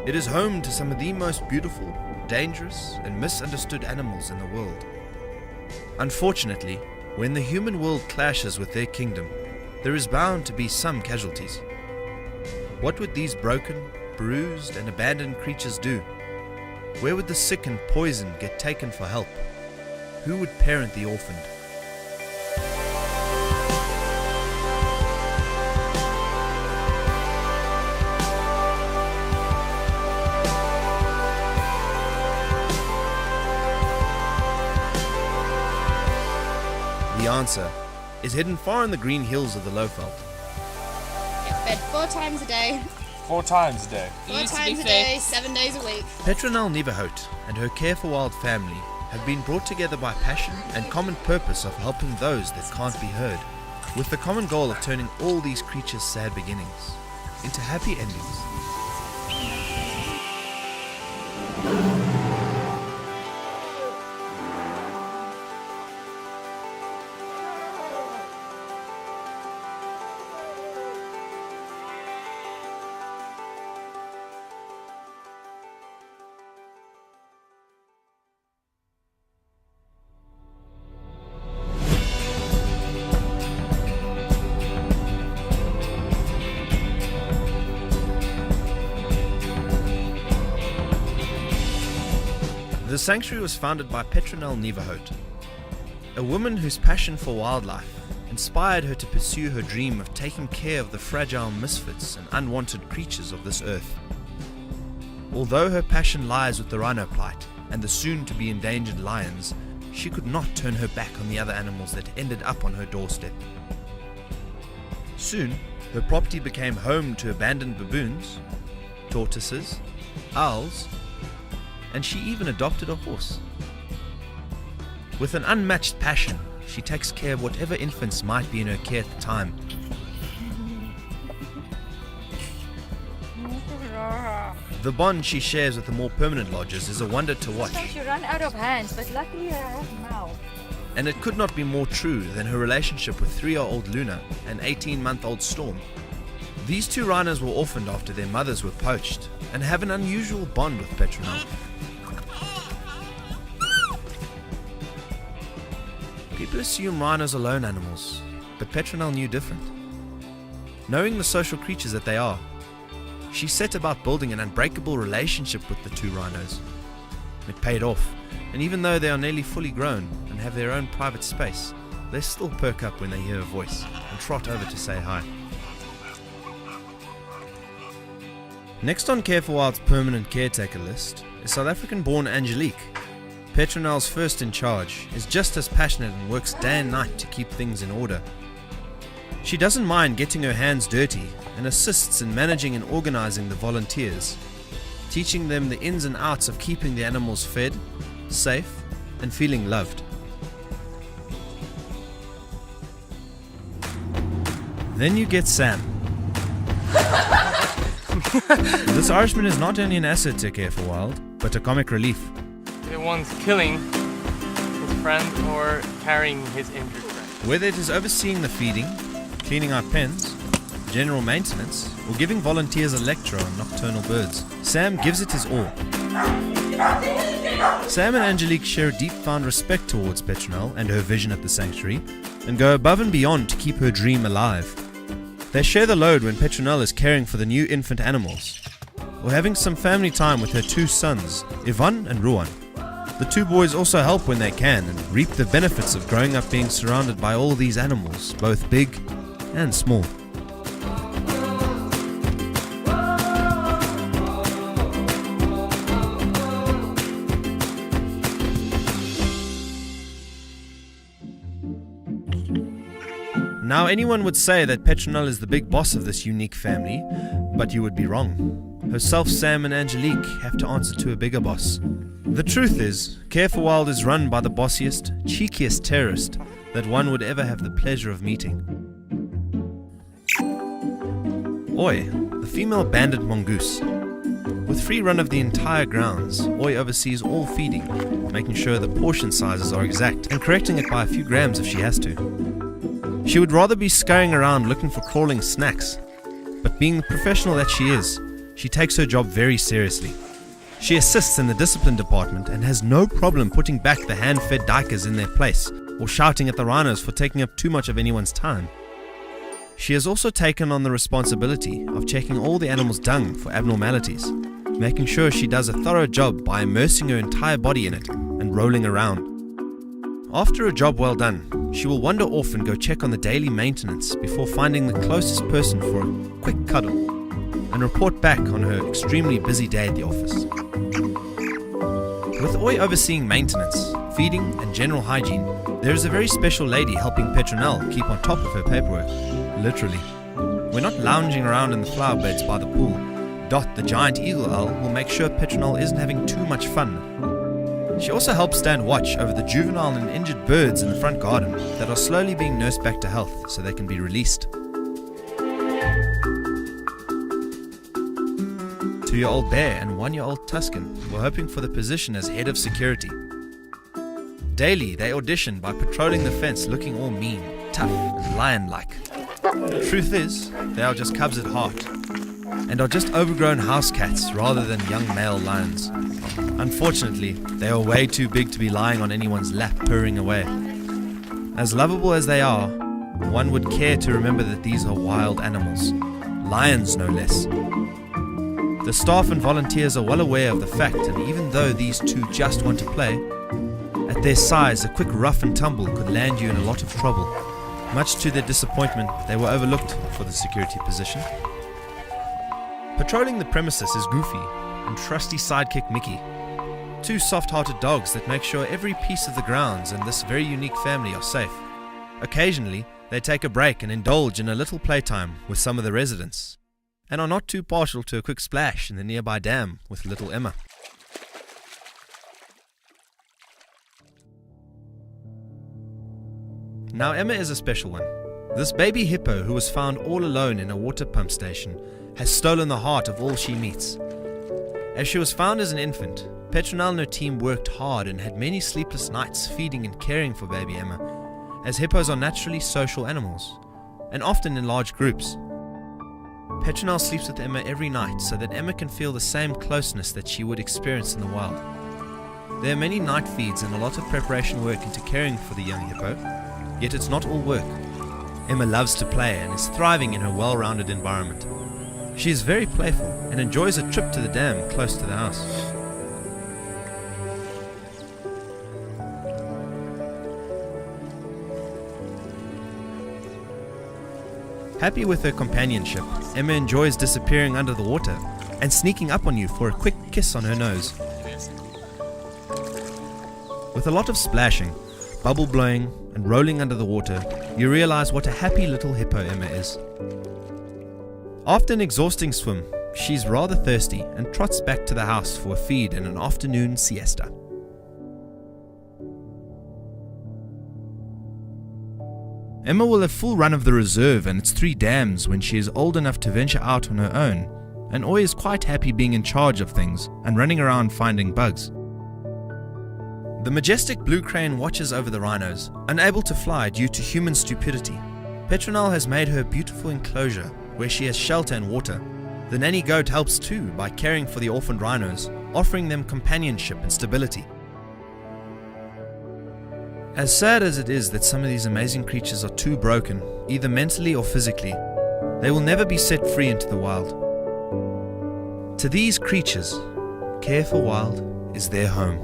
It is home to some of the most beautiful, dangerous, and misunderstood animals in the world. Unfortunately, when the human world clashes with their kingdom, there is bound to be some casualties. What would these broken, bruised, and abandoned creatures do? Where would the sick and poisoned get taken for help? Who would parent the orphaned? The answer is hidden far in the green hills of the Lowveld. Get fed 4 times a day. 4 times a day. 4 times a day, 7 days a week. Petronelle Nieuwenhout and her Care for Wild family have been brought together by passion and common purpose of helping those that can't be heard, with the common goal of turning all these creatures' sad beginnings into happy endings. The sanctuary was founded by Petronelle Nieuwenhout, a woman whose passion for wildlife inspired her to pursue her dream of taking care of the fragile misfits and unwanted creatures of this earth. Although her passion lies with the rhino plight and the soon-to-be endangered lions, she could not turn her back on the other animals that ended up on her doorstep. Soon, her property became home to abandoned baboons, tortoises, owls, and she even adopted a horse. With an unmatched passion, she takes care of whatever infants might be in her care at the time. The bond she shares with the more permanent lodgers is a wonder to watch. Sometimes you run out of hands, but luckily I have mouth. And it could not be more true than her relationship with 3-year-old Luna and 18-month-old Storm. These 2 rhinos were orphaned after their mothers were poached and have an unusual bond with Petronelle. People assume rhinos are lone animals, but Petronelle knew different. Knowing the social creatures that they are, she set about building an unbreakable relationship with the 2 rhinos. It paid off, and even though they are nearly fully grown and have their own private space, they still perk up when they hear a voice and trot over to say hi. Next on Care for Wild's permanent caretaker list is South African-born Angelique. Petronelle's first in charge, is just as passionate and works day and night to keep things in order. She doesn't mind getting her hands dirty and assists in managing and organizing the volunteers, teaching them the ins and outs of keeping the animals fed, safe, and feeling loved. Then you get Sam. This Irishman is not only an asset to Care for Wild, but a comic relief. The one's killing his friend or carrying his injured friend. Whether it is overseeing the feeding, cleaning out pens, general maintenance, or giving volunteers a lecture on nocturnal birds, Sam gives it his all. Sam and Angelique share a deep-found respect towards Petronelle and her vision at the sanctuary, and go above and beyond to keep her dream alive. They share the load when Petronelle is caring for the new infant animals, or having some family time with her 2 sons, Ivan and Ruan. The 2 boys also help when they can and reap the benefits of growing up being surrounded by all these animals, both big and small. Now anyone would say that Petronelle is the big boss of this unique family, but you would be wrong. Herself, Sam and Angelique have to answer to a bigger boss. The truth is, Care for Wild is run by the bossiest, cheekiest terrorist that one would ever have the pleasure of meeting. Oi, the female bandit mongoose. With free run of the entire grounds, Oi oversees all feeding, making sure the portion sizes are exact and correcting it by a few grams if she has to. She would rather be scurrying around looking for crawling snacks, but being the professional that she is, she takes her job very seriously. She assists in the discipline department and has no problem putting back the hand-fed dikers in their place or shouting at the rhinos for taking up too much of anyone's time. She has also taken on the responsibility of checking all the animals' dung for abnormalities, making sure she does a thorough job by immersing her entire body in it and rolling around. After a job well done, she will wander off and go check on the daily maintenance before finding the closest person for a quick cuddle and report back on her extremely busy day at the office. With Oi overseeing maintenance, feeding and general hygiene, there is a very special lady helping Petronelle keep on top of her paperwork, literally. We're not lounging around in the flower beds by the pool. Dot, the giant eagle owl, will make sure Petronelle isn't having too much fun. She also helps stand watch over the juvenile and injured birds in the front garden that are slowly being nursed back to health so they can be released. 2-year-old Bear and 1-year-old Tuscan were hoping for the position as head of security. Daily, they audition by patrolling the fence looking all mean, tough, and lion-like. The truth is, they are just cubs at heart, and are just overgrown house cats rather than young male lions. Unfortunately, they are way too big to be lying on anyone's lap purring away. As lovable as they are, one would care to remember that these are wild animals, lions no less. The staff and volunteers are well aware of the fact, and even though these two just want to play, at their size a quick rough and tumble could land you in a lot of trouble. Much to their disappointment, they were overlooked for the security position. Patrolling the premises is Goofy and trusty sidekick Mickey, two soft-hearted dogs that make sure every piece of the grounds and this very unique family are safe. Occasionally, they take a break and indulge in a little playtime with some of the residents, and are not too partial to a quick splash in the nearby dam with little Emma. Now Emma is a special one. This baby hippo who was found all alone in a water pump station has stolen the heart of all she meets. As she was found as an infant, Petronelle and her team worked hard and had many sleepless nights feeding and caring for baby Emma, as hippos are naturally social animals, and often in large groups. Petronelle sleeps with Emma every night so that Emma can feel the same closeness that she would experience in the wild. There are many night feeds and a lot of preparation work into caring for the young hippo, yet it's not all work. Emma loves to play and is thriving in her well-rounded environment. She is very playful and enjoys a trip to the dam close to the house. Happy with her companionship, Emma enjoys disappearing under the water and sneaking up on you for a quick kiss on her nose. With a lot of splashing, bubble blowing, and rolling under the water, you realize what a happy little hippo Emma is. After an exhausting swim, she's rather thirsty and trots back to the house for a feed and an afternoon siesta. Emma will have full run of the reserve and its 3 dams when she is old enough to venture out on her own, and Oi is quite happy being in charge of things and running around finding bugs. The majestic blue crane watches over the rhinos, unable to fly due to human stupidity. Petronelle has made her beautiful enclosure where she has shelter and water. The nanny goat helps too by caring for the orphaned rhinos, offering them companionship and stability. As sad as it is that some of these amazing creatures are too broken, either mentally or physically, they will never be set free into the wild. To these creatures, Care for Wild is their home.